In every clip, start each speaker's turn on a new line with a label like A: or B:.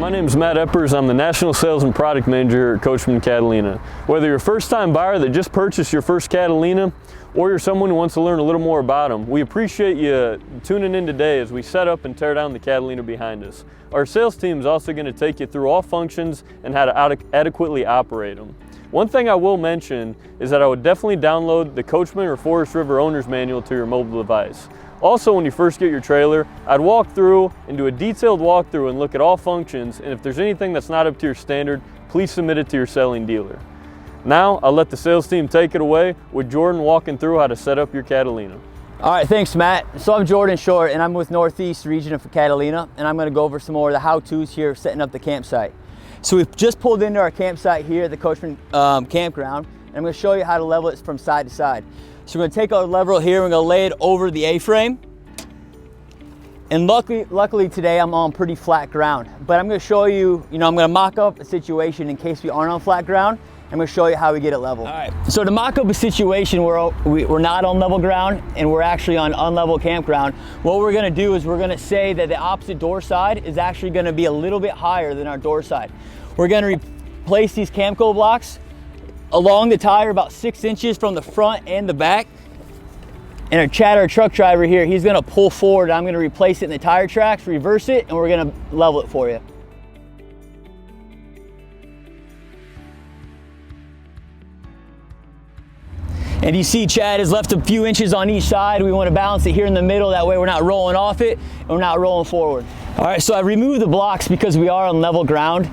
A: my name is Matt Eppers. I'm the National Sales and Product Manager at Coachmen Catalina. Whether you're a first-time buyer that just purchased your first Catalina, or you're someone who wants to learn a little more about them, we appreciate you tuning in today as we set up and tear down the Catalina behind us. Our sales team is also going to take you through all functions and how to adequately operate them. One thing I will mention is that I would definitely download the Coachmen or Forest River Owner's Manual to your mobile device. Also, when you first get your trailer, I'd walk through and do a detailed walkthrough and look at all functions, and if there's anything that's not up to your standard, please submit it to your selling dealer. Now, I'll let the sales team take it away with Jordan walking through how to set up your Catalina.
B: All right, thanks Matt. So I'm Jordan Short and I'm with Northeast Region for Catalina, and I'm gonna go over some more of the how-tos here setting up the campsite. So we've just pulled into our campsite here at the Coachmen campground, and I'm gonna show you how to level it from side to side. So we're gonna take our level here, we're gonna lay it over the A-frame. And luckily today I'm on pretty flat ground, but I'm gonna show you, I'm gonna mock up a situation in case we aren't on flat ground. I'm gonna show you how we get it level. All right, so to mock up a situation where we're not on level ground and we're actually on unlevel campground, what we're gonna do is we're gonna say that the opposite door side is actually gonna be a little bit higher than our door side. We're gonna replace these Camco blocks along the tire about 6 inches from the front and the back. And our truck driver here, he's gonna pull forward. I'm gonna replace it in the tire tracks, reverse it, and we're gonna level it for you. And you see Chad has left a few inches on each side. We want to balance it here in the middle, that way we're not rolling off it and we're not rolling forward. All right, so I removed the blocks because we are on level ground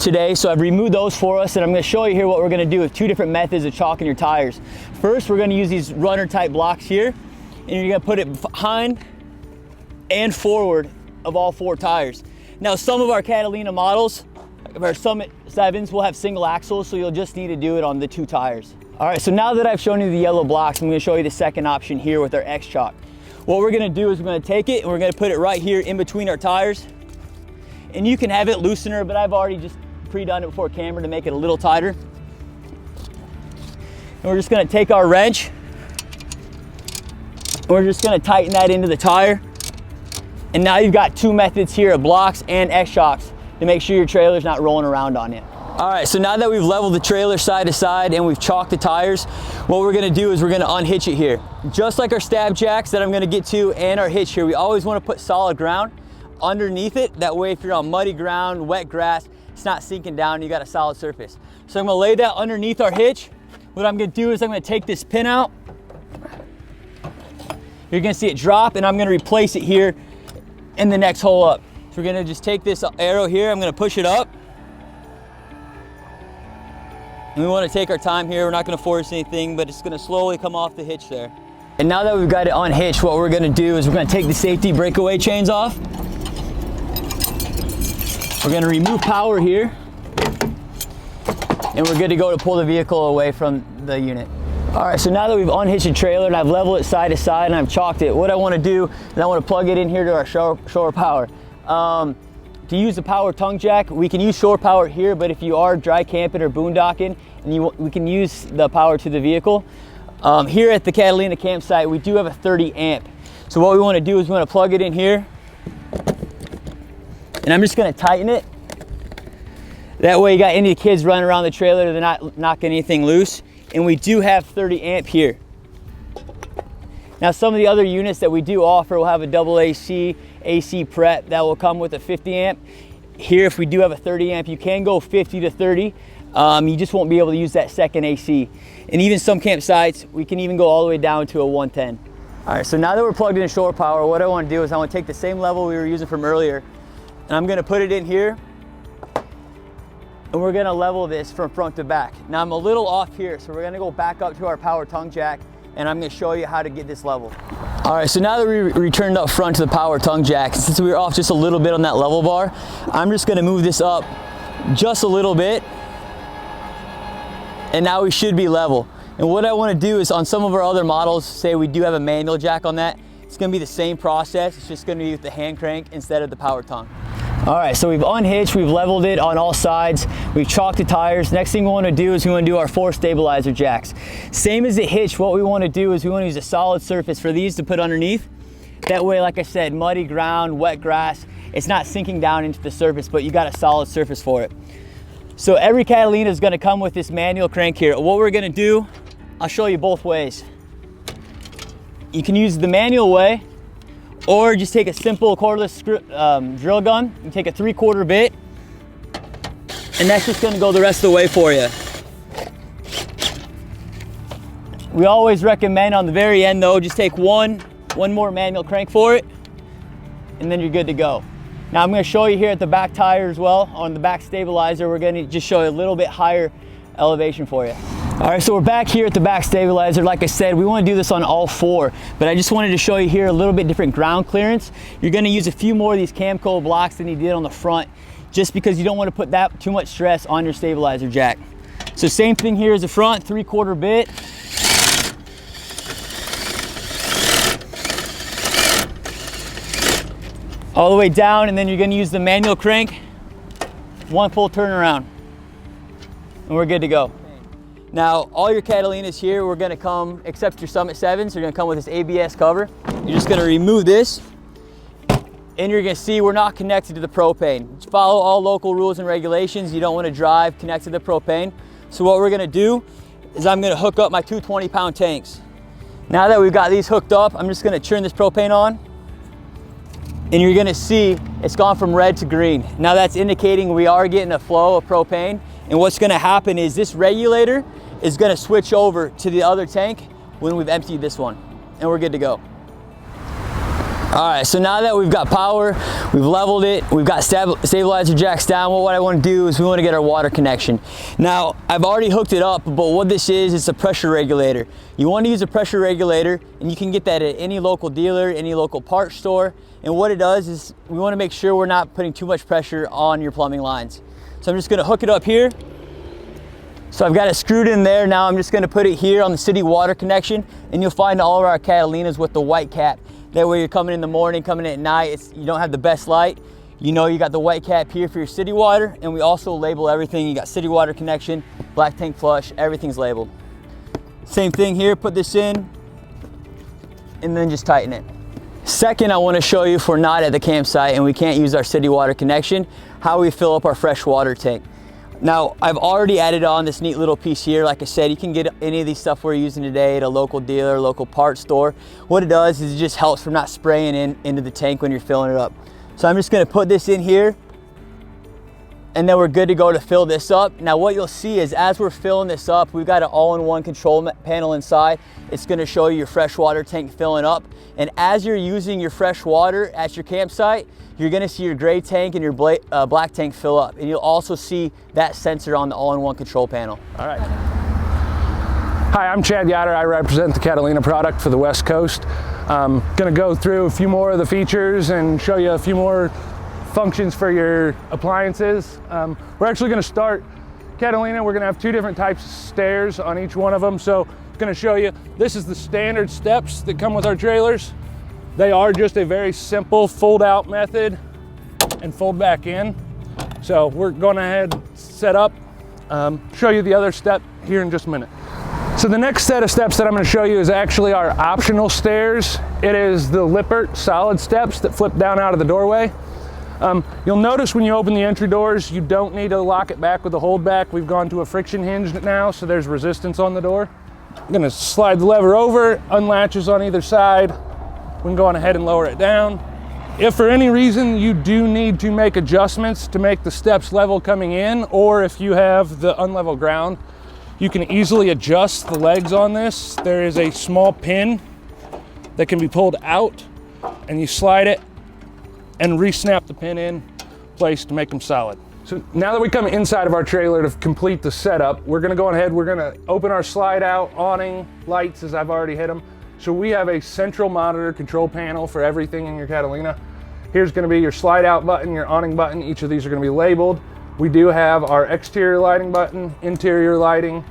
B: today. So I've removed those for us, and I'm going to show you here what we're going to do with two different methods of chalking your tires. First, we're going to use these runner type blocks here, and you're going to put it behind and forward of all 4 tires. Now, some of our Catalina models, our Summit 7s, will have single axles, so you'll just need to do it on the 2 tires. All right, so now that I've shown you the yellow blocks, I'm gonna show you the second option here with our X-Chalk. What we're gonna do is we're gonna take it and we're gonna put it right here in between our tires. And you can have it loosener, but I've already just pre-done it before camera to make it a little tighter. And we're just gonna take our wrench and we're just gonna tighten that into the tire. And now you've got 2 methods here of blocks and X-Chalks to make sure your trailer's not rolling around on you. All right, so now that we've leveled the trailer side to side and we've chalked the tires, what we're gonna do is we're gonna unhitch it here. Just like our stab jacks that I'm gonna get to and our hitch here, we always wanna put solid ground underneath it. That way if you're on muddy ground, wet grass, it's not sinking down, you got a solid surface. So I'm gonna lay that underneath our hitch. What I'm gonna do is I'm gonna take this pin out. You're gonna see it drop, and I'm gonna replace it here in the next hole up. So we're gonna just take this arrow here, I'm gonna push it up. And we want to take our time here. We're not going to force anything, but it's going to slowly come off the hitch there. And now that we've got it unhitched, what we're going to do is we're going to take the safety breakaway chains off. We're going to remove power here. And we're good to go to pull the vehicle away from the unit. All right, so now that we've unhitched the trailer and I've leveled it side to side and I've chalked it, what I want to do is I want to plug it in here to our shore power. To use the power tongue jack, we can use shore power here, but if you are dry camping or boondocking, and we can use the power to the vehicle. Here at the Catalina campsite, we do have a 30 amp. So what we want to do is we want to plug it in here, and I'm just going to tighten it. That way you got any kids running around the trailer, they're not knocking anything loose. And we do have 30 amp here. Now some of the other units that we do offer will have a double AC prep that will come with a 50 amp. Here, if we do have a 30 amp, you can go 50 to 30. You just won't be able to use that second AC. And even some campsites, we can even go all the way down to a 110. All right, so now that we're plugged in shore power, what I want to do is I want to take the same level we were using from earlier, and I'm going to put it in here, and we're going to level this from front to back. Now I'm a little off here, so we're going to go back up to our power tongue jack, and I'm going to show you how to get this level. All right, so now that we returned up front to the power tongue jack, since we were off just a little bit on that level bar, I'm just going to move this up just a little bit, and now we should be level. And what I want to do is on some of our other models, say we do have a manual jack on that, it's going to be the same process, it's just going to be with the hand crank instead of the power tongue. All right, so we've unhitched, we've leveled it on all sides, we've chalked the tires. Next thing we want to do is we want to do our 4 stabilizer jacks. Same as the hitch, what we want to do is we want to use a solid surface for these to put underneath. That way, like I said, muddy ground, wet grass, it's not sinking down into the surface, but you got a solid surface for it. So every Catalina is gonna come with this manual crank here. What we're gonna do, I'll show you both ways. You can use the manual way, or just take a simple cordless drill gun. You take a 3/4 bit, and that's just gonna go the rest of the way for you. We always recommend on the very end though, just take one more manual crank for it, and then you're good to go. Now I'm gonna show you here at the back tire as well, on the back stabilizer, we're gonna just show you a little bit higher elevation for you. All right, so we're back here at the back stabilizer. Like I said, we wanna do this on all four, but I just wanted to show you here a little bit different ground clearance. You're gonna use a few more of these Camco blocks than you did on the front, just because you don't wanna put that too much stress on your stabilizer jack. So same thing here as the front, 3/4 bit. All the way down, and then you're gonna use the manual crank, one full turnaround, and we're good to go. Now, all your Catalinas here, we're gonna come, except your Summit 7s, they're gonna come with this ABS cover. You're just gonna remove this, and you're gonna see we're not connected to the propane. Just follow all local rules and regulations. You don't wanna drive connected to the propane. So what we're gonna do is I'm gonna hook up my two 20-pound tanks. Now that we've got these hooked up, I'm just gonna turn this propane on, and you're gonna see it's gone from red to green. Now that's indicating we are getting a flow of propane, and what's gonna happen is this regulator is gonna switch over to the other tank when we've emptied this one, and we're good to go. All right, so now that we've got power, we've leveled it, we've got stabilizer jacks down, well, what I wanna do is we wanna get our water connection. Now, I've already hooked it up, but what this is a pressure regulator. You wanna use a pressure regulator, and you can get that at any local dealer, any local parts store, and what it does is we wanna make sure we're not putting too much pressure on your plumbing lines. So I'm just gonna hook it up here. So I've got it screwed in there. Now I'm just gonna put it here on the city water connection, and you'll find all of our Catalinas with the white cap. That way you're coming in the morning, coming in at night, you don't have the best light. You know you got the white cap here for your city water, and we also label everything. You got city water connection, black tank flush, everything's labeled. Same thing here, put this in, and then just tighten it. Second, I wanna show you if we're not at the campsite and we can't use our city water connection, how we fill up our fresh water tank. Now, I've already added on this neat little piece here. Like I said, you can get any of these stuff we're using today at a local dealer, local parts store. What it does is it just helps from not spraying into the tank when you're filling it up. So I'm just gonna put this in here, and then we're good to go to fill this up. Now what you'll see is as we're filling this up, we've got an all-in-one control panel inside. It's gonna show you your fresh water tank filling up. And as you're using your fresh water at your campsite, you're gonna see your gray tank and your black tank fill up. And you'll also see that sensor on the all-in-one control panel.
C: All right. Hi, I'm Chad Yatter. I represent the Catalina product for the West Coast. Gonna go through a few more of the features and show you a few more functions for your appliances. We're actually gonna start Catalina. We're gonna have two different types of stairs on each one of them. So I'm gonna show you, this is the standard steps that come with our trailers. They are just a very simple fold out method and fold back in. So we're going ahead, set up, show you the other step here in just a minute. So the next set of steps that I'm going to show you is actually our optional stairs. It is the Lippert solid steps that flip down out of the doorway. You'll notice when you open the entry doors, you don't need to lock it back with a hold back. We've gone to a friction hinge now, so there's resistance on the door. I'm going to slide the lever over, unlatches on either side. We can go on ahead and lower it down. If for any reason you do need to make adjustments to make the steps level coming in, or if you have the unlevel ground, you can easily adjust the legs on this. There is a small pin that can be pulled out, and you slide it and re-snap the pin in place to make them solid. So now that we come inside of our trailer to complete the setup, we're gonna go ahead, we're gonna open our slide out awning lights as I've already hit them. So we have a central monitor control panel for everything in your Catalina. Here's gonna be your slide out button, your awning button. Each of these are gonna be labeled. We do have our exterior lighting button, interior lighting,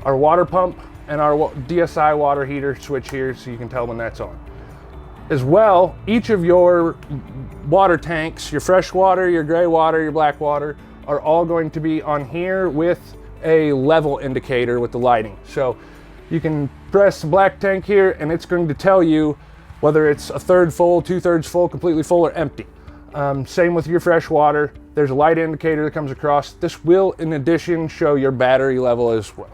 C: our water pump, and our DSI water heater switch here so you can tell when that's on. As well, each of your water tanks, your fresh water, your gray water, your black water, are all going to be on here with a level indicator with the lighting. So you can press the black tank here and it's going to tell you whether it's a third full, 2/3 full, completely full, or empty. Same with your fresh water. There's a light indicator that comes across. This will, in addition, show your battery level as well.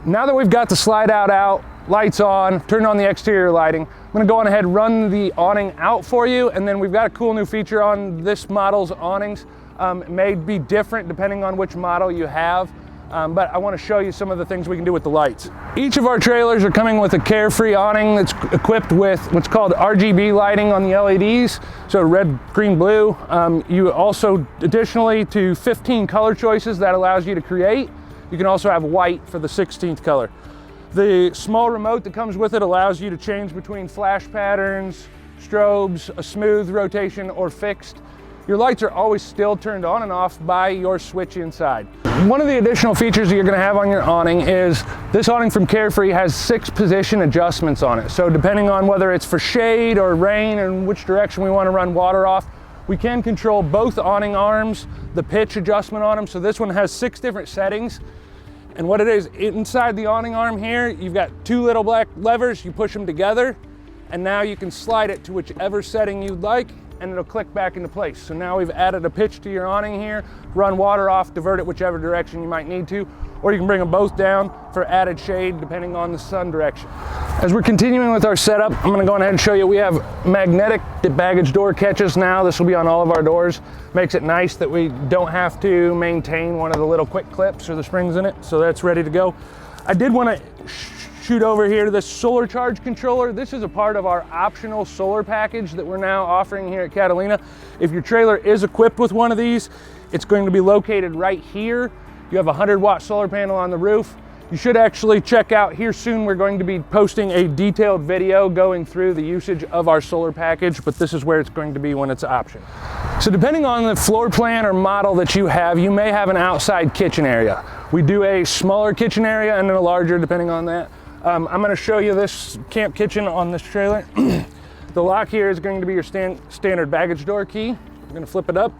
C: Now that we've got the slide out, lights on, turned on the exterior lighting, I'm gonna go on ahead and run the awning out for you, and then we've got a cool new feature on this model's awnings. It may be different depending on which model you have, but I wanna show you some of the things we can do with the lights. Each of our trailers are coming with a Carefree awning that's equipped with what's called RGB lighting on the LEDs, so red, green, blue. You also, additionally to 15 color choices that allows you to create, you can also have white for the 16th color. The small remote that comes with it allows you to change between flash patterns, strobes, a smooth rotation, or fixed. Your lights are always still turned on and off by your switch inside. One of the additional features that you're gonna have on your awning is this awning from Carefree has 6 position adjustments on it. So depending on whether it's for shade or rain and which direction we wanna run water off, we can control both awning arms, the pitch adjustment on them. So this one has 6 different settings. And what it is, inside the awning arm here, you've got 2 little black levers, you push them together, and now you can slide it to whichever setting you'd like, and it'll click back into place. So now we've added a pitch to your awning here, run water off, divert it whichever direction you might need to, or you can bring them both down for added shade depending on the sun direction. As we're continuing with our setup, I'm gonna go ahead and show you, we have magnetic baggage door catches now. This will be on all of our doors. Makes it nice that we don't have to maintain one of the little quick clips or the springs in it, so that's ready to go. I did wanna shoot over here to this solar charge controller. This is a part of our optional solar package that we're now offering here at Catalina. If your trailer is equipped with one of these, it's going to be located right here. You have a 100-watt solar panel on the roof. You should actually check out here soon. We're going to be posting a detailed video going through the usage of our solar package, but this is where it's going to be when it's an option. So depending on the floor plan or model that you have, you may have an outside kitchen area. We do a smaller kitchen area and then a larger depending on that. I'm gonna show you this camp kitchen on this trailer. The lock here is going to be your standard baggage door key. We're gonna flip it up.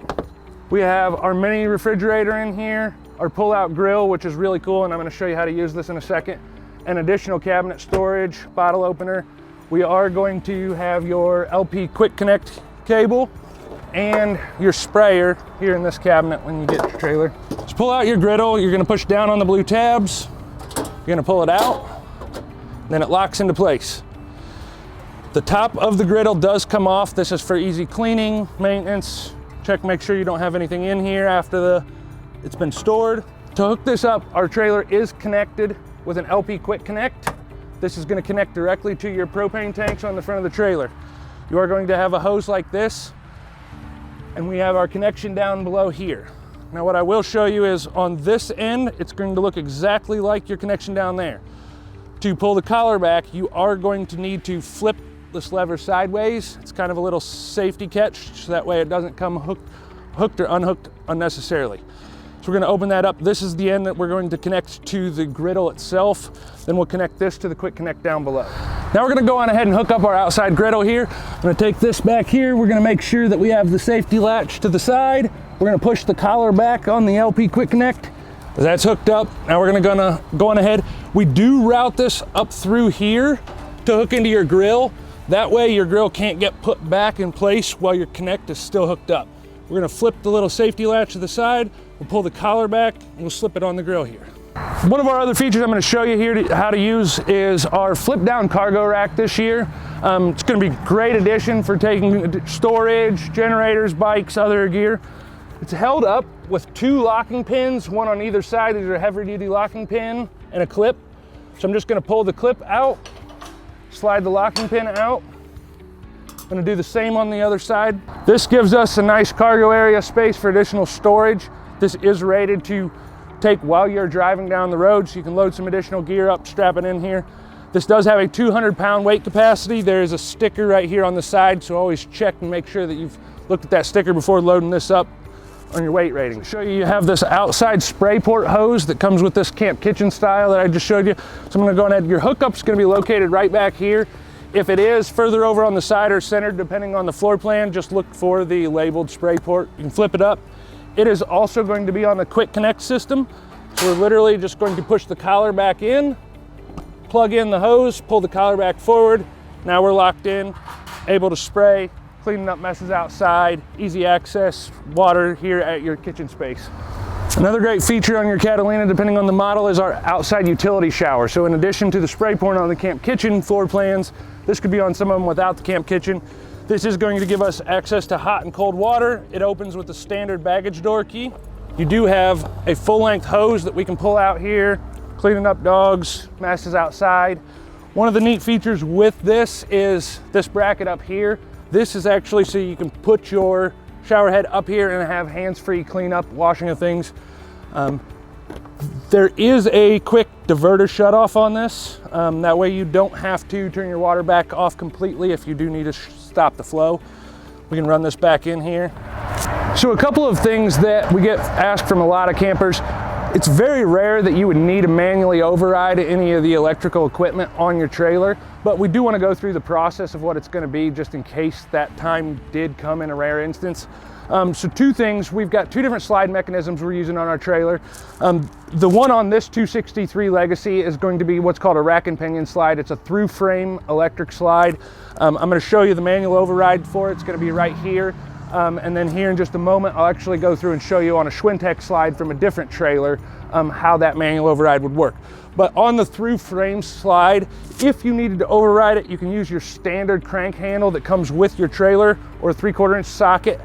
C: We have our mini refrigerator in here, our pull-out grill, which is really cool, and I'm gonna show you how to use this in a second. An additional cabinet storage, bottle opener. We are going to have your LP quick connect cable and your sprayer here in this cabinet when you get your trailer. Just pull out your griddle. You're gonna push down on the blue tabs. You're gonna pull it out. Then it locks into place. The top of the griddle does come off. This is for easy cleaning, maintenance. Make sure you don't have anything in here after it's been stored. To hook this up, our trailer is connected with an LP Quick Connect. This is going to connect directly to your propane tanks on the front of the trailer. You are going to have a hose like this, and we have our connection down below here. Now what I will show you is on this end, it's going to look exactly like your connection down there. To pull the collar back, you are going to need to flip this lever sideways. It's kind of a little safety catch, so that way it doesn't come hooked or unhooked unnecessarily. So we're going to open that up. This is the end that we're going to connect to the griddle itself. Then we'll connect this to the quick connect down below. Now we're going to go on ahead and hook up our outside griddle here. I'm going to take this back here. We're going to make sure that we have the safety latch to the side. We're going to push the collar back on the LP quick connect. That's hooked up. Now we're gonna go on ahead. We do route this up through here to hook into your grill. That way your grill can't get put back in place while your connect is still hooked up. We're gonna flip the little safety latch to the side. We'll pull the collar back and we'll slip it on the grill here. One of our other features I'm gonna show you here how to use is our flip down cargo rack this year. It's gonna be a great addition for taking storage, generators, bikes, other gear. It's held up with 2 locking pins, one on either side. There's a heavy duty locking pin and a clip. So I'm just gonna pull the clip out, slide the locking pin out. I'm gonna do the same on the other side. This gives us a nice cargo area space for additional storage. This is rated to take while you're driving down the road, so you can load some additional gear up, strap it in here. This does have a 200-pound weight capacity. There is a sticker right here on the side, so always check and make sure that you've looked at that sticker before loading this up on your weight rating. To show you, you have this outside spray port hose that comes with this camp kitchen style that I just showed you. So I'm gonna go ahead, your hookup's gonna be located right back here. If it is further over on the side or centered, depending on the floor plan, just look for the labeled spray port. You can flip it up. It is also going to be on the quick connect system. So we're literally just going to push the collar back in, plug in the hose, pull the collar back forward. Now we're locked in, able to spray cleaning up messes outside, easy access water here at your kitchen space. Another great feature on your Catalina, depending on the model, is our outside utility shower. So in addition to the spray point on the camp kitchen floor plans, this could be on some of them without the camp kitchen. This is going to give us access to hot and cold water. It opens with the standard baggage door key. You do have a full-length hose that we can pull out here, cleaning up dogs, messes outside. One of the neat features with this is this bracket up here. This is actually so you can put your shower head up here and have hands-free cleanup, washing of things. There is a quick diverter shutoff on this. That way you don't have to turn your water back off completely if you do need to stop the flow. We can run this back in here. So a couple of things that we get asked from a lot of campers. It's very rare that you would need to manually override any of the electrical equipment on your trailer, but we do want to go through the process of what it's going to be just in case that time did come in a rare instance. So two things, we've got two different slide mechanisms we're using on our trailer. The one on this 263 Legacy is going to be what's called a rack and pinion slide. It's a through frame electric slide. I'm going to show you the manual override for it. It's going to be right here. And then here in just a moment, I'll actually go through and show you on a Schwintek slide from a different trailer how that manual override would work. But on the through frame slide, if you needed to override it, you can use your standard crank handle that comes with your trailer or a 3/4 inch socket.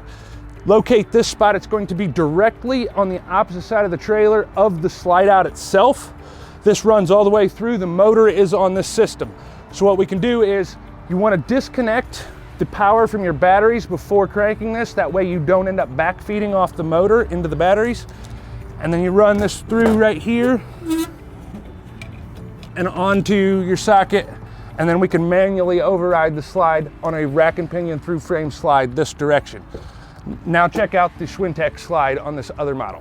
C: Locate this spot. It's going to be directly on the opposite side of the trailer of the slide out itself. This runs all the way through. The motor is on this system. So what we can do is you want to disconnect the power from your batteries before cranking this. That way you don't end up backfeeding off the motor into the batteries. And then you run this through right here and onto your socket. And then we can manually override the slide on a rack and pinion through frame slide this direction. Now check out the Schwintek slide on this other model.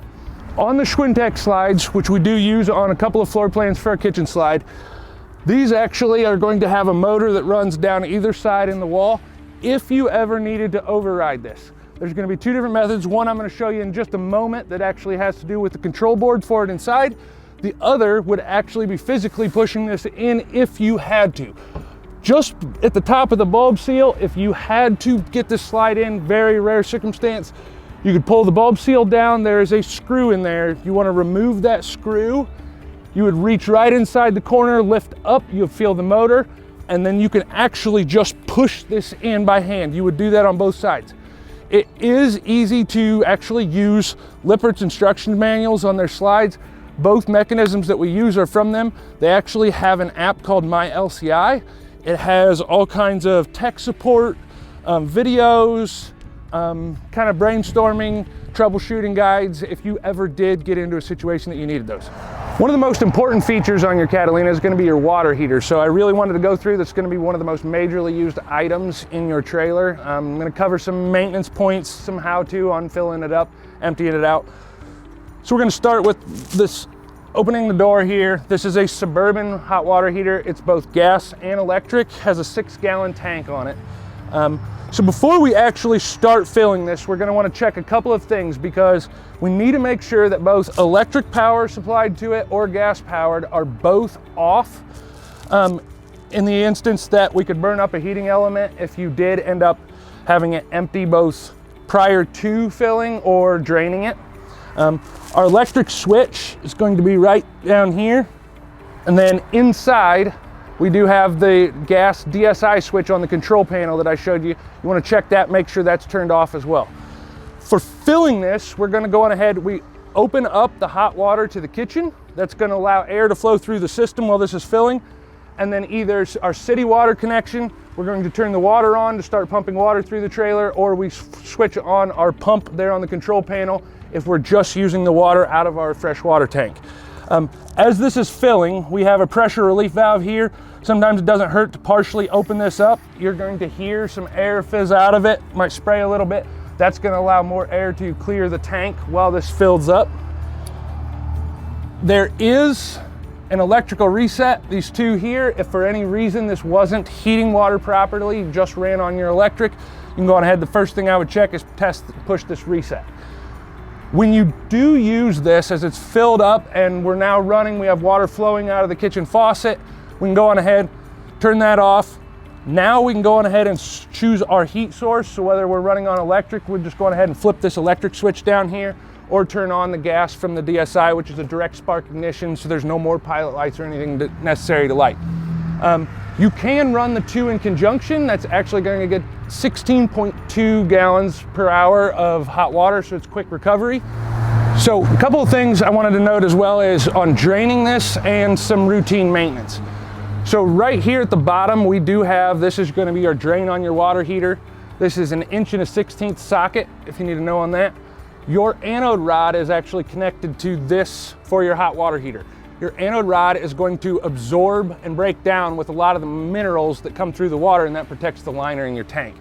C: On the Schwintek slides, which we do use on a couple of floor plans for our kitchen slide, these actually are going to have a motor that runs down either side in the wall if you ever needed to override this. There's going to be two different methods. One I'm going to show you in just a moment that actually has to do with the control board for it inside. The other would actually be physically pushing this in if you had to. Just at the top of the bulb seal, if you had to get this slide in, very rare circumstance, you could pull the bulb seal down. There is a screw in there. You want to remove that screw. You would reach right inside the corner, lift up, you'll feel the motor, and then you can actually just push this in by hand. You would do that on both sides. It is easy to actually use Lippert's instruction manuals on their slides. Both mechanisms that we use are from them. They actually have an app called My LCI. It has all kinds of tech support, videos, kind of brainstorming, troubleshooting guides if you ever did get into a situation that you needed those. One of the most important features on your Catalina is going to be your water heater. So I really wanted to go through, that's going to be one of the most majorly used items in your trailer. I'm going to cover some maintenance points, some how-to on filling it up, emptying it out. So we're going to start with this, opening the door here. This is a Suburban hot water heater. It's both gas and electric, has a 6-gallon tank on it. So before we actually start filling this, we're going to want to check a couple of things because we need to make sure that both electric power supplied to it or gas powered are both off. In the instance that we could burn up a heating element if you did end up having it empty both prior to filling or draining it. Our electric switch is going to be right down here. And then inside, we do have the gas DSI switch on the control panel that I showed you. You want to check that, make sure that's turned off as well. For filling this, we're going to go on ahead. We open up the hot water to the kitchen. That's going to allow air to flow through the system while this is filling. And then either our city water connection, we're going to turn the water on to start pumping water through the trailer, or we switch on our pump there on the control panel if we're just using the water out of our fresh water tank. As this is filling, we have a pressure relief valve here. Sometimes it doesn't hurt to partially open this up. You're going to hear some air fizz out of it, might spray a little bit. That's going to allow more air to clear the tank while this fills up. There is an electrical reset, these two here. If for any reason this wasn't heating water properly, you just ran on your electric, you can go on ahead. The first thing I would check is push this reset. When you do use this, as it's filled up and we're now running, we have water flowing out of the kitchen faucet, we can go on ahead, turn that off, Now we can go on ahead and choose our heat source. So whether we're running on electric, we're just going ahead and flip this electric switch down here, or turn on the gas from the DSI, which is a direct spark ignition, so there's no more pilot lights or anything necessary to light. You can run the two in conjunction. That's actually going to get 16.2 gallons per hour of hot water, so it's quick recovery. So a couple of things I wanted to note as well is on draining this and some routine maintenance. So right here at the bottom, we do have, this is going to be our drain on your water heater. This is an 1/16" socket, if you need to know on that. Your anode rod is actually connected to this for your hot water heater. Your anode rod is going to absorb and break down with a lot of the minerals that come through the water, and that protects the liner in your tank.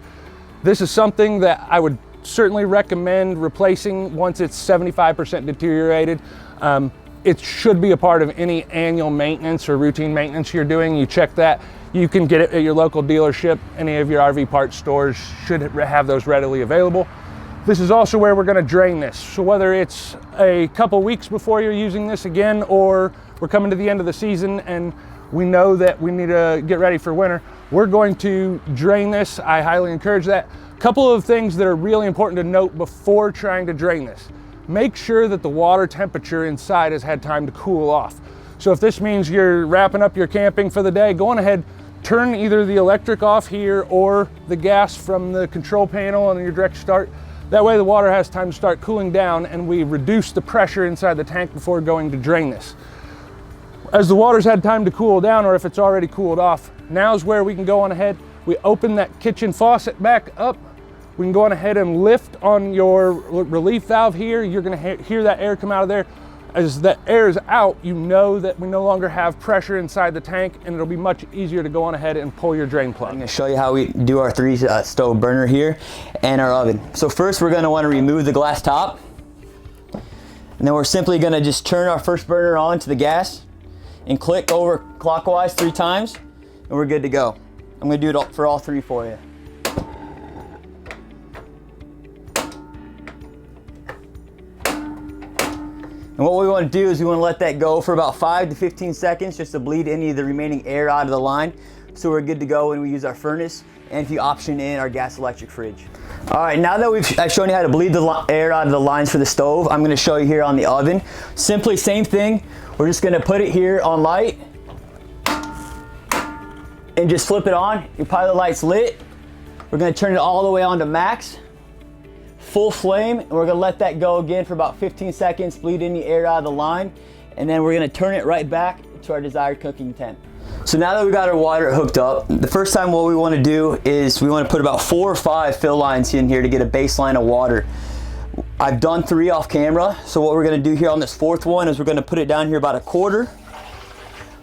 C: This is something that I would certainly recommend replacing once it's 75% deteriorated. It should be a part of any annual maintenance or routine maintenance you're doing. You check that. You can get it at your local dealership. Any of your RV parts stores should have those readily available. This is also where we're going to drain this. So whether it's a couple weeks before you're using this again, or we're coming to the end of the season and we know that we need to get ready for winter, we're going to drain this. I highly encourage that. A couple of things that are really important to note before trying to drain this. Make sure that the water temperature inside has had time to cool off. So if this means you're wrapping up your camping for the day, go on ahead, turn either the electric off here or the gas from the control panel on your direct start. That way the water has time to start cooling down and we reduce the pressure inside the tank before going to drain this. As the water's had time to cool down, or if it's already cooled off, now's where we can go on ahead. We open that kitchen faucet back up. We can go on ahead and lift on your relief valve here. You're gonna hear that air come out of there. As that air is out, you know that we no longer have pressure inside the tank, and it'll be much easier to go on ahead and pull your drain plug.
B: I'm gonna show you how we do our 3 stove burner here and our oven. So first we're gonna wanna remove the glass top. And then we're simply gonna just turn our first burner on to the gas and click over clockwise 3 times, and we're good to go. I'm gonna do it for all 3 for you. And what we want to do is we want to let that go for about 5 to 15 seconds just to bleed any of the remaining air out of the line. So we're good to go when we use our furnace and if you option in our gas electric fridge. All right, now that I've shown you how to bleed the air out of the lines for the stove, I'm going to show you here on the oven. Simply same thing. We're just going to put it here on light and just flip it on. Your pilot light's lit. We're going to turn it all the way on to max. Full flame, and we're gonna let that go again for about 15 seconds, bleed any air out of the line, and then we're gonna turn it right back to our desired cooking temp. So now that we got our water hooked up, the first time what we wanna do is we wanna put about 4 or 5 fill lines in here to get a baseline of water. I've done 3 off camera, so what we're gonna do here on this 4th one is we're gonna put it down here about 1/4.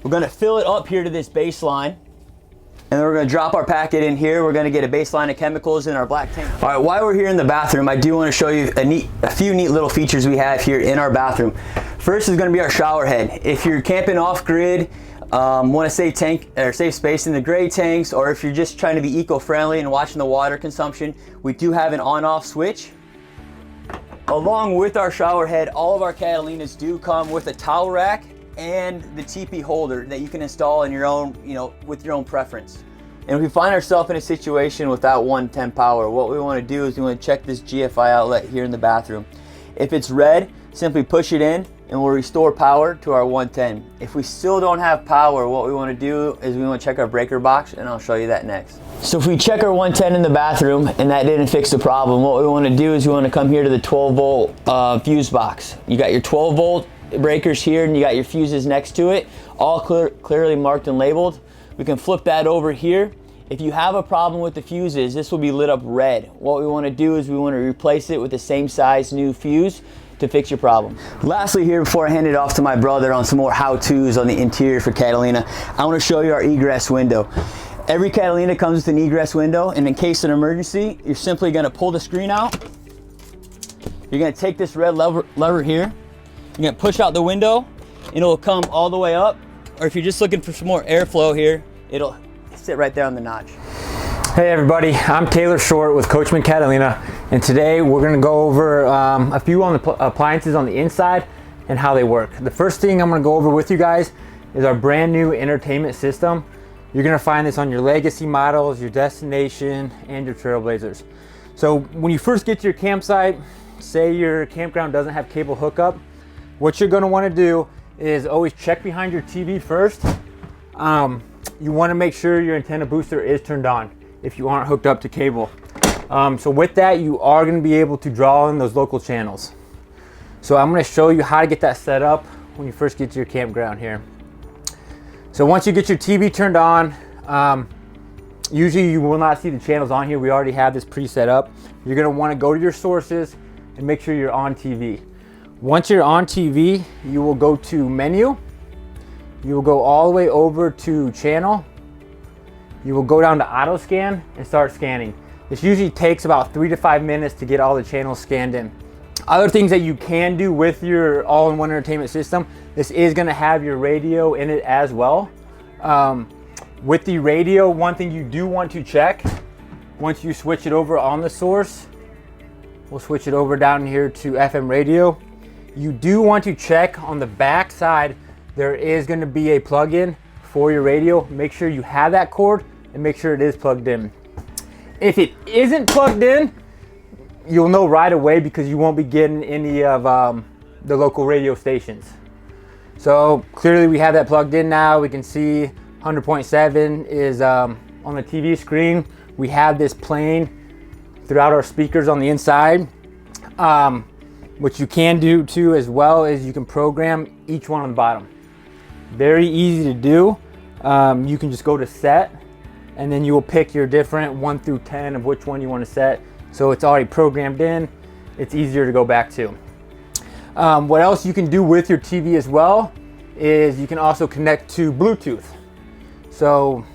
B: We're gonna fill it up here to this baseline. And then we're gonna drop our packet in here. We're gonna get a baseline of chemicals in our black tank. All right, while we're here in the bathroom, I do wanna show you a few neat little features we have here in our bathroom. First is gonna be our shower head. If you're camping off grid, wanna save space in the gray tanks, or if you're just trying to be eco-friendly and watching the water consumption, we do have an on-off switch. Along with our shower head, all of our Catalinas do come with a towel rack and the TP holder that you can install in your own, with your own preference. And if we find ourselves in a situation without 110 power, what we want to do is we want to check this GFI outlet here in the bathroom. If it's red, simply push it in and we'll restore power to our 110. If we still don't have power, what we want to do is we want to check our breaker box, and I'll show you that next. So if we check our 110 in the bathroom and that didn't fix the problem, what we want to do is we want to come here to the 12 volt fuse box. You got your 12 volt breakers here and you got your fuses next to it, all clearly marked and labeled. We can flip that over here. If you have a problem with the fuses, this will be lit up red. What we want to do is we want to replace it with the same size new fuse to fix your problem. Lastly here, before I hand it off to my brother on some more how-tos on the interior for Catalina, I want to show you our egress window. Every Catalina comes with an egress window, and in case of an emergency, you're simply going to pull the screen out. You're going to take this red lever here. You're gonna push out the window and it'll come all the way up, or if you're just looking for some more airflow here, it'll sit right there on the notch.
D: Hey everybody, I'm Taylor Short with Coachmen Catalina, and today we're gonna go over a few on the appliances on the inside and how they work. The first thing I'm gonna go over with you guys is our brand new entertainment system. You're gonna find this on your Legacy models, your Destination, and your Trailblazers. So when you first get to your campsite, say your campground doesn't have cable hookup, what you're gonna wanna do is always check behind your TV first. You wanna make sure your antenna booster is turned on if you aren't hooked up to cable. So with that, you are gonna be able to draw in those local channels. So I'm gonna show you how to get that set up when you first get to your campground here. So once you get your TV turned on, usually you will not see the channels on here. We already have this preset up. You're gonna wanna go to your sources and make sure you're on TV. Once you're on TV, you will go to menu. You will go all the way over to channel. You will go down to auto scan and start scanning. This usually takes about 3 to 5 minutes to get all the channels scanned in. Other things that you can do with your all-in-one entertainment system, this is gonna have your radio in it as well. With the radio, one thing you do want to check, once you switch it over on the source, we'll switch it over down here to FM radio. You do want to check on the back side, there is gonna be a plug-in for your radio. Make sure you have that cord and make sure it is plugged in. If it isn't plugged in, you'll know right away because you won't be getting any of the local radio stations. So clearly we have that plugged in now. We can see 100.7 is on the TV screen. We have this playing throughout our speakers on the inside. What you can do too as well is you can program each one on the bottom. Very easy to do. You can just go to set and then you will pick your different 1 through 10 of which one you want to set. So it's already programmed in. It's easier to go back to. What else you can do with your TV as well is you can also connect to Bluetooth. So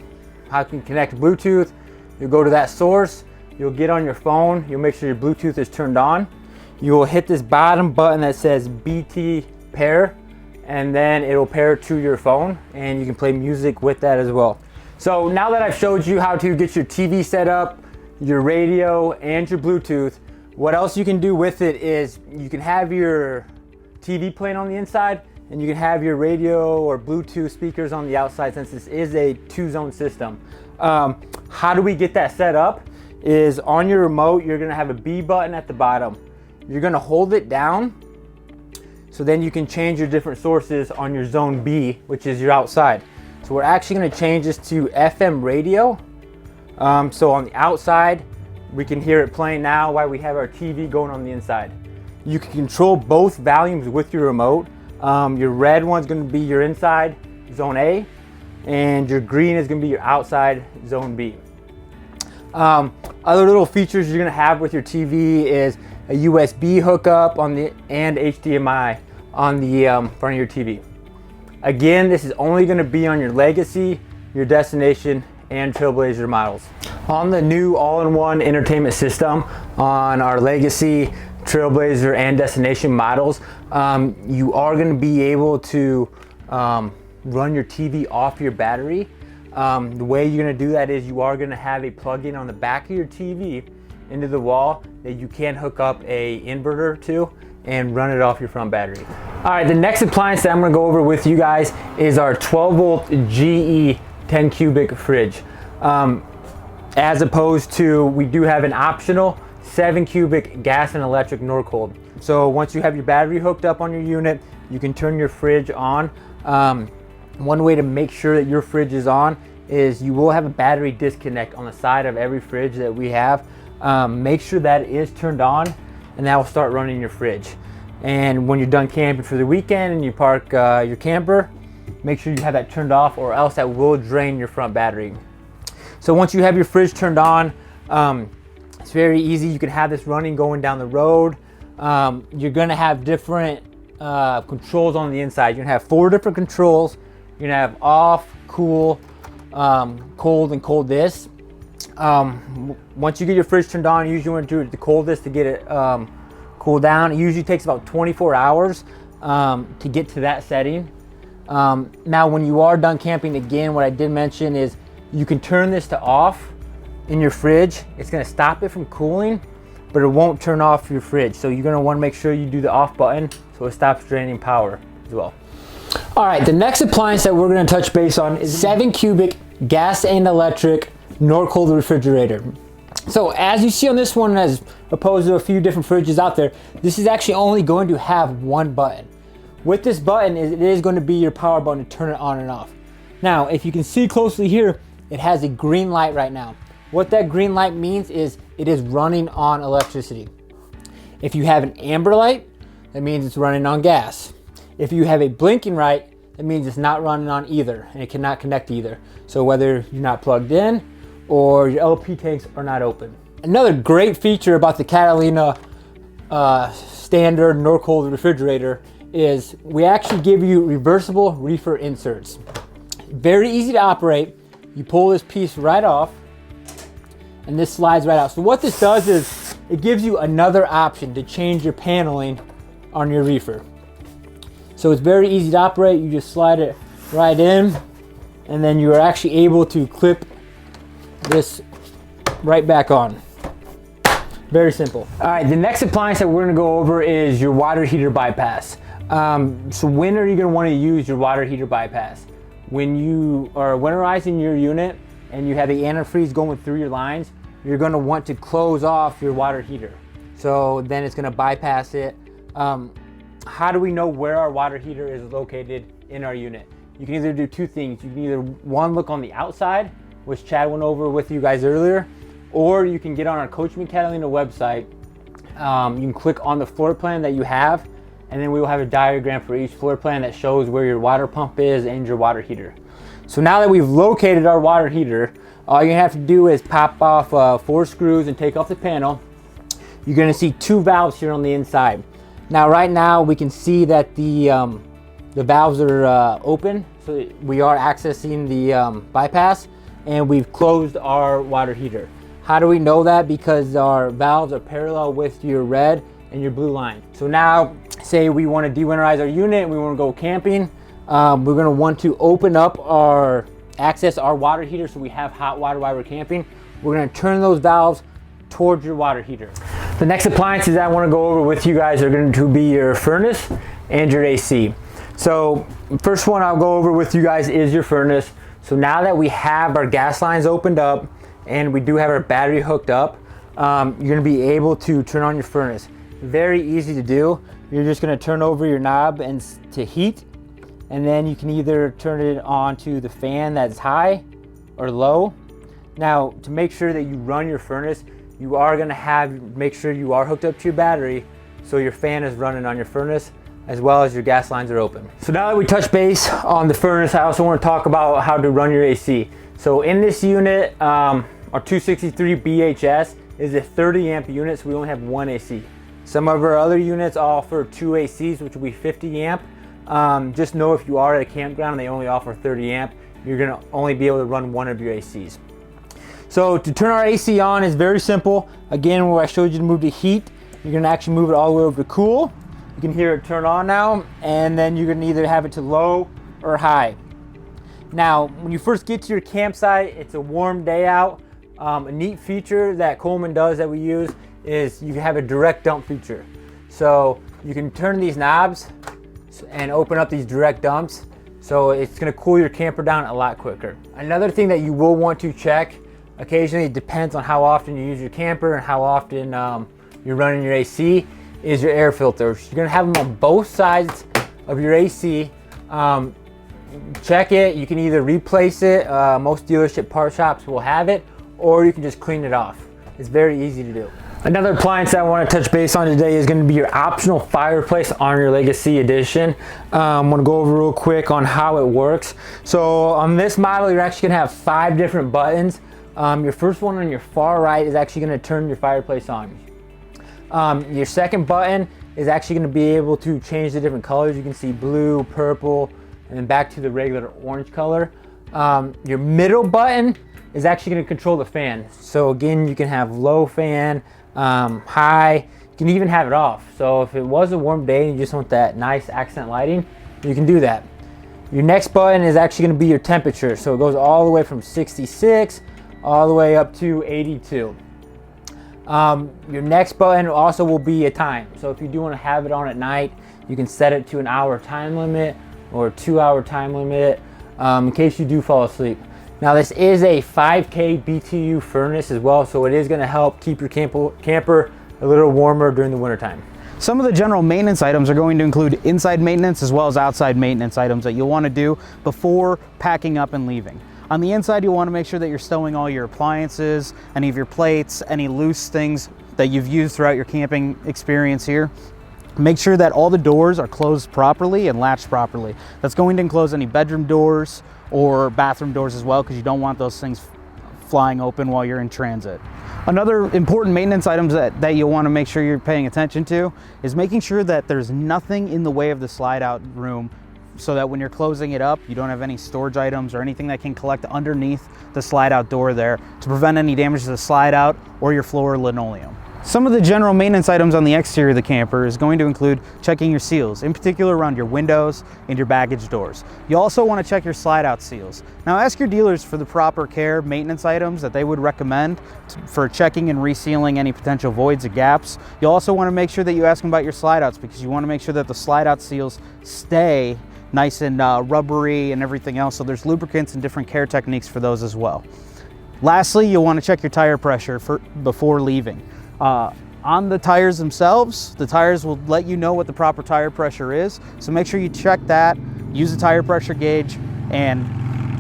D: how can you connect to Bluetooth? You'll go to that source, you'll get on your phone, you'll make sure your Bluetooth is turned on. You will hit this bottom button that says BT pair, and then it'll pair to your phone and you can play music with that as well. So now that I've showed you how to get your TV set up, your radio, and your Bluetooth, what else you can do with it is you can have your TV playing on the inside and you can have your radio or Bluetooth speakers on the outside since this is a 2-zone system. How do we get that set up? Is on your remote, you're gonna have a B button at the bottom. You're gonna hold it down so then you can change your different sources on your zone B, which is your outside. So we're actually gonna change this to FM radio. So on the outside, we can hear it playing now while we have our TV going on the inside. You can control both volumes with your remote. Your red one's gonna be your inside, zone A, and your green is gonna be your outside, zone B. Other little features you're gonna have with your TV is a USB hookup on the and HDMI on the front of your TV. Again, this is only gonna be on your Legacy, your Destination, and Trailblazer models. On the new all-in-one entertainment system on our Legacy, Trailblazer, and Destination models, you are going to be able to run your TV off your battery. The way you're going to do that is you are going to have a plug-in on the back of your TV into the wall that you can hook up a inverter to and run it off your front battery. All right, the next appliance that I'm going to go over with you guys is our 12-volt GE 10 cubic fridge. As opposed to, we do have an optional 7 cubic gas and electric Norcold. So once you have your battery hooked up on your unit, you can turn your fridge on. One way to make sure that your fridge is on is you will have a battery disconnect on the side of every fridge that we have. Make sure that is turned on and that will start running your fridge. And when you're done camping for the weekend and you park your camper, make sure you have that turned off or else that will drain your front battery. So once you have your fridge turned on, it's very easy. You can have this running going down the road. You're gonna have different controls on the inside. You're gonna have 4 different controls. You're gonna have off, cool, cold, and cold this. Once you get your fridge turned on, you usually want to do the coldest to get it cool down. It usually takes about 24 hours to get to that setting. Now when you are done camping, again, what I did mention is you can turn this to off in your fridge. It's gonna stop it from cooling, but it won't turn off your fridge. So you're gonna wanna make sure you do the off button so it stops draining power as well. All right, the next appliance that we're gonna touch base on is 7 cubic gas and electric, nor cold refrigerator. So as you see on this one, as opposed to a few different fridges out there, this is actually only going to have one button. With this button, it is going to be your power button to turn it on and off. Now, if you can see closely here, it has a green light right now. What that green light means is it is running on electricity. If you have an amber light, that means it's running on gas. If you have a blinking light, that means it's not running on either, and it cannot connect to either. So whether you're not plugged in or your LP tanks are not open. Another great feature about the Catalina standard nor cold refrigerator is we actually give you reversible reefer inserts. Very easy to operate. You pull this piece right off and this slides right out. So what this does is it gives you another option to change your paneling on your reefer. So it's very easy to operate. You just slide it right in and then you are actually able to clip this right back on. Very simple. All right, the next appliance that we're gonna go over is your water heater bypass. So when are you gonna wanna use your water heater bypass? When you are winterizing your unit and you have the antifreeze going through your lines, you're gonna want to close off your water heater. So then it's gonna bypass it. How do we know where our water heater is located in our unit? You can either do two things. You can either one, look on the outside, which Chad went over with you guys earlier, or you can get on our Coachmen Catalina website. You can click on the floor plan that you have, and then we will have a diagram for each floor plan that shows where your water pump is and your water heater. So now that we've located our water heater, all you have to do is pop off 4 screws and take off the panel. You're gonna see 2 valves here on the inside. Now right now we can see that the valves are open, so we are accessing the bypass, and we've closed our water heater. How do we know that? Because our valves are parallel with your red and your blue line. So now, say we want to de-winterize our unit and we want to go camping, we're going to want to open up access our water heater so we have hot water while we're camping. We're going to turn those valves towards your water heater. The next appliances I want to go over with you guys are going to be your furnace and your AC. So first one I'll go over with you guys is your furnace. So now that we have our gas lines opened up and we do have our battery hooked up, you're going to be able to turn on your furnace. Very easy to do. You're just going to turn over your knob and to heat, and then you can either turn it on to the fan that's high or low. Now, to make sure that you run your furnace, you are going to make sure you are hooked up to your battery so your fan is running on your furnace as well as your gas lines are open. So now that we touch base on the furnace, I also want to talk about how to run your AC. So in this unit, our 263 BHS is a 30 amp unit, so we only have 1 AC. Some of our other units offer 2 ACs, which will be 50 amp. Just know if you are at a campground and they only offer 30 amp, you're gonna only be able to run 1 of your ACs. So to turn our AC on is very simple. Again, where I showed you to move to heat, you're gonna actually move it all the way over to cool. You can hear it turn on now, and then you're gonna either have it to low or high. Now, when you first get to your campsite, it's a warm day out. A neat feature that Coleman does that we use is you have a direct dump feature. So you can turn these knobs and open up these direct dumps. So it's gonna cool your camper down a lot quicker. Another thing that you will want to check, occasionally it depends on how often you use your camper and how often you're running your AC, is your air filters. You're gonna have them on both sides of your AC. Check it, you can either replace it, most dealership part shops will have it, or you can just clean it off. It's very easy to do. Another appliance that I want to touch base on today is going to be your optional fireplace on your Legacy Edition. I'm going to go over real quick on how it works. So on this model, you're actually going to have 5 different buttons. Your first one on your far right is actually going to turn your fireplace on. Your second button is actually going to be able to change the different colors. You can see blue, purple, and then back to the regular orange color. Your middle button is actually going to control the fan. So again, you can have low fan, high, you can even have it off. So if it was a warm day and you just want that nice accent lighting, you can do that. Your next button is actually going to be your temperature. So it goes all the way from 66 all the way up to 82. Your next button also will be a time. So if you do want to have it on at night, you can set it to an hour time limit or a 2-hour time limit in case you do fall asleep. Now this is a 5K BTU furnace as well, so it is going to help keep your camper a little warmer during the wintertime.
E: Some of the general maintenance items are going to include inside maintenance as well as outside maintenance items that you'll want to do before packing up and leaving. On the inside, you'll want to make sure that you're stowing all your appliances, any of your plates, any loose things that you've used throughout your camping experience here. Make sure that all the doors are closed properly and latched properly. That's going to enclose any bedroom doors or bathroom doors as well, because you don't want those things flying open while you're in transit. Another important maintenance items that you'll want to make sure you're paying attention to is making sure that there's nothing in the way of the slide out room, so that when you're closing it up, you don't have any storage items or anything that can collect underneath the slide out door there to prevent any damage to the slide out or your floor or linoleum. Some of the general maintenance items on the exterior of the camper is going to include checking your seals, in particular around your windows and your baggage doors. You also want to check your slide out seals. Now ask your dealers for the proper care maintenance items that they would recommend for checking and resealing any potential voids or gaps. You also want to make sure that you ask them about your slide outs, because you want to make sure that the slide out seals stay nice and rubbery and everything else. So there's lubricants and different care techniques for those as well. Lastly, you'll want to check your tire pressure before leaving. On the tires themselves, the tires will let you know what the proper tire pressure is. So make sure you check that, use the tire pressure gauge, and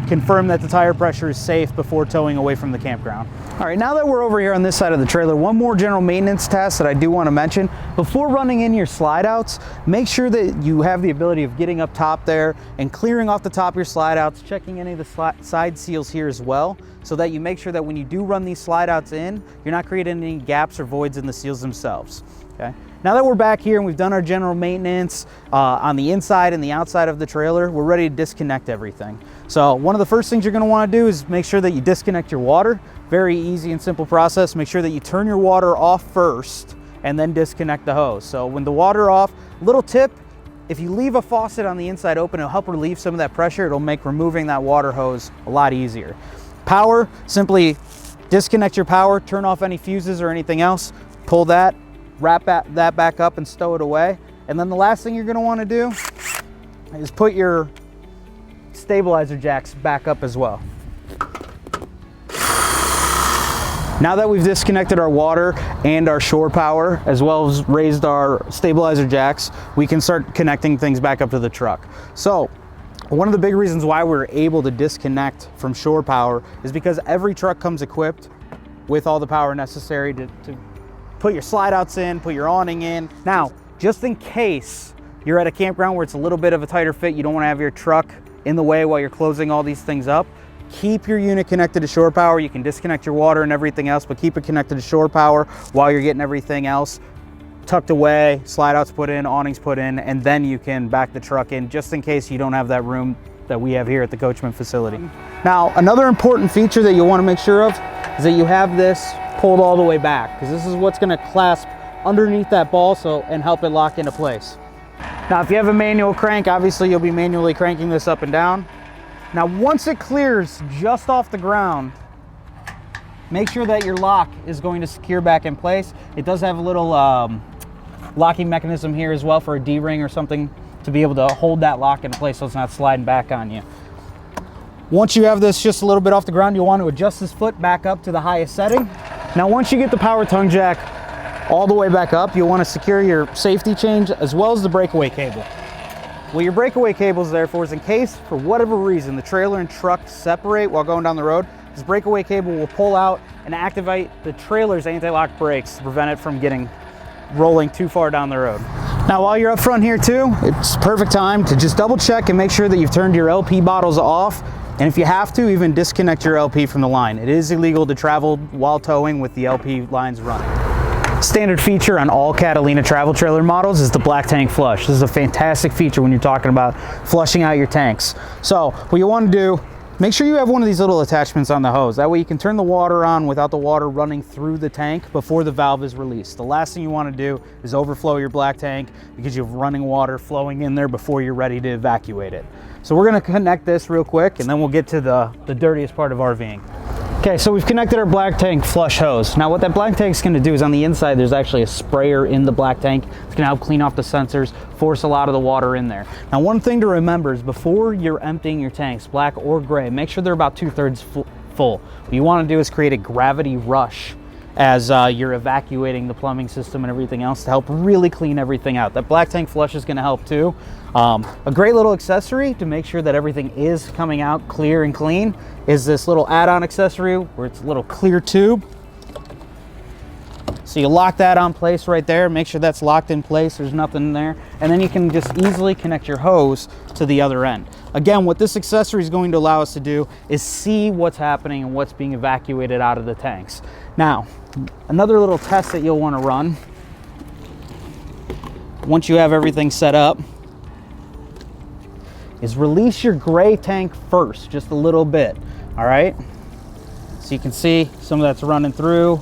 E: confirm that the tire pressure is safe before towing away from the campground. All right, now that we're over here on this side of the trailer, one more general maintenance task that I do want to mention. Before running in your slide outs, make sure that you have the ability of getting up top there and clearing off the top of your slide outs, checking any of the side seals here as well, so that you make sure that when you do run these slide outs in, you're not creating any gaps or voids in the seals themselves, okay? Now that we're back here and we've done our general maintenance on the inside and the outside of the trailer, we're ready to disconnect everything. So one of the first things you're going to want to do is make sure that you disconnect your water. Very easy and simple process. Make sure that you turn your water off first and then disconnect the hose. So when the water off, little tip, if you leave a faucet on the inside open, it'll help relieve some of that pressure. It'll make removing that water hose a lot easier. Power, simply disconnect your power, turn off any fuses or anything else, pull that, wrap that back up and stow it away. And then the last thing you're going to want to do is put your stabilizer jacks back up as well. Now that we've disconnected our water and our shore power, as well as raised our stabilizer jacks, we can start connecting things back up to the truck. So one of the big reasons why we're able to disconnect from shore power is because every truck comes equipped with all the power necessary to put your slide outs in, put your awning in. Now, just in case you're at a campground where it's a little bit of a tighter fit, you don't want to have your truck in the way while you're closing all these things up, keep your unit connected to shore power. You can disconnect your water and everything else, but keep it connected to shore power while you're getting everything else tucked away, slide outs put in, awnings put in, and then you can back the truck in just in case you don't have that room that we have here at the Coachmen facility. Now, another important feature that you'll want to make sure of is that you have this pulled all the way back, because this is what's going to clasp underneath that ball and help it lock into place. Now, if you have a manual crank, obviously you'll be manually cranking this up and down. Now, once it clears just off the ground, make sure that your lock is going to secure back in place. It does have a little locking mechanism here as well for a D-ring or something to be able to hold that lock in place so it's not sliding back on you. Once you have this just a little bit off the ground, you'll want to adjust this foot back up to the highest setting. Now, once you get the power tongue jack all the way back up, you'll want to secure your safety change as well as the breakaway cable. What your breakaway cable is there for is in case, for whatever reason, the trailer and truck separate while going down the road, this breakaway cable will pull out and activate the trailer's anti-lock brakes to prevent it from rolling too far down the road. Now, while you're up front here too, it's perfect time to just double check and make sure that you've turned your LP bottles off. And if you have to, even disconnect your LP from the line. It is illegal to travel while towing with the LP lines running. Standard feature on all Catalina travel trailer models is the black tank flush. This is a fantastic feature when you're talking about flushing out your tanks. So what you want to do, make sure you have one of these little attachments on the hose. That way you can turn the water on without the water running through the tank before the valve is released. The last thing you want to do is overflow your black tank because you have running water flowing in there before you're ready to evacuate it. So we're going to connect this real quick and then we'll get to the dirtiest part of RVing. Okay, so we've connected our black tank flush hose. Now what that black tank's gonna do is on the inside, there's actually a sprayer in the black tank. It's gonna help clean off the sensors, force a lot of the water in there. Now one thing to remember is before you're emptying your tanks, black or gray, make sure they're about 2/3 full. What you wanna do is create a gravity rush as you're evacuating the plumbing system and everything else to help really clean everything out. That black tank flush is gonna help too. A great little accessory to make sure that everything is coming out clear and clean is this little add-on accessory where it's a little clear tube. So you lock that on place right there, make sure that's locked in place, there's nothing in there, and then you can just easily connect your hose to the other end. Again, what this accessory is going to allow us to do is see what's happening and what's being evacuated out of the tanks. Now, another little test that you'll want to run once you have everything set up is release your gray tank first, just a little bit, all right? So you can see some of that's running through.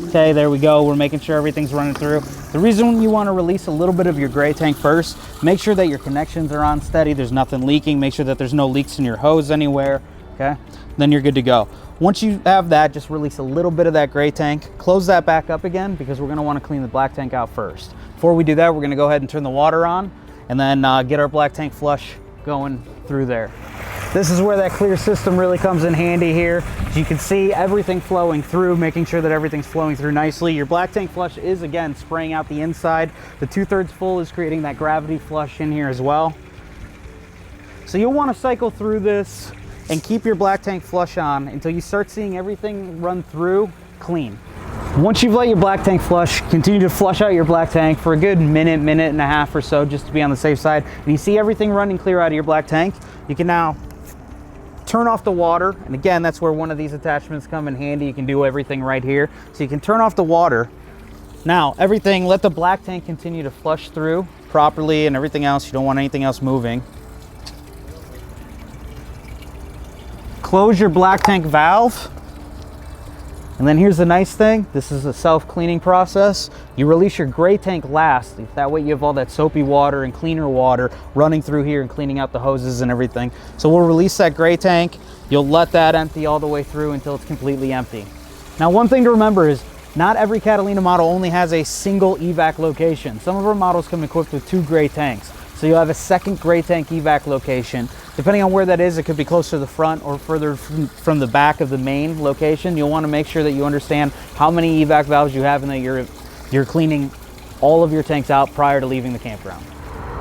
E: Okay, there we go. We're making sure everything's running through. The reason you want to release a little bit of your gray tank first, make sure that your connections are on steady, there's nothing leaking, make sure that there's no leaks in your hose anywhere, okay? Then you're good to go. Once you have that, just release a little bit of that gray tank, close that back up again because we're gonna wanna clean the black tank out first. Before we do that, we're gonna go ahead and turn the water on and then get our black tank flush going through there. This is where that clear system really comes in handy here. As you can see, everything flowing through, making sure that everything's flowing through nicely. Your black tank flush is, again, spraying out the inside. The 2/3 full is creating that gravity flush in here as well. So you'll want to cycle through this and keep your black tank flush on until you start seeing everything run through clean. Once you've let your black tank flush, continue to flush out your black tank for a good minute, minute and a half or so, just to be on the safe side. And you see everything running clear out of your black tank, you can now turn off the water. And again, that's where one of these attachments come in handy. You can do everything right here. So you can turn off the water. Now, everything, let the black tank continue to flush through properly and everything else. You don't want anything else moving. Close your black tank valve. And then here's the nice thing, this is a self-cleaning process. You release your gray tank last, that way you have all that soapy water and cleaner water running through here and cleaning out the hoses and everything. So we'll release that gray tank, you'll let that empty all the way through until it's completely empty. Now one thing to remember is, not every Catalina model only has a single evac location. Some of our models come equipped with 2 gray tanks. So you'll have a second gray tank evac location. Depending on where that is, it could be closer to the front or further from the back of the main location. You'll want to make sure that you understand how many evac valves you have and that you're cleaning all of your tanks out prior to leaving the campground.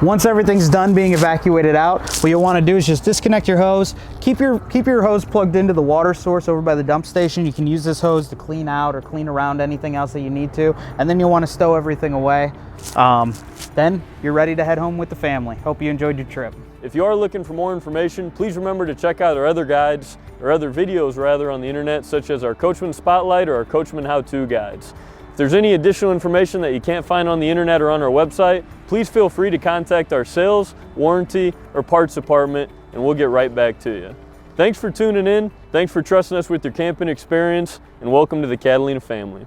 E: Once everything's done being evacuated out, what you'll want to do is just disconnect your hose. Keep your hose plugged into the water source over by the dump station. You can use this hose to clean out or clean around anything else that you need to, and then you'll want to stow everything away. Then you're ready to head home with the family. Hope you enjoyed your trip.
A: If you are looking for more information, please remember to check out our other guides, or other videos rather, on the internet, such as our Coachmen Spotlight or our Coachmen How-To guides. If there's any additional information that you can't find on the internet or on our website, please feel free to contact our sales, warranty, or parts department, and we'll get right back to you. Thanks for tuning in, thanks for trusting us with your camping experience, and welcome to the Catalina family.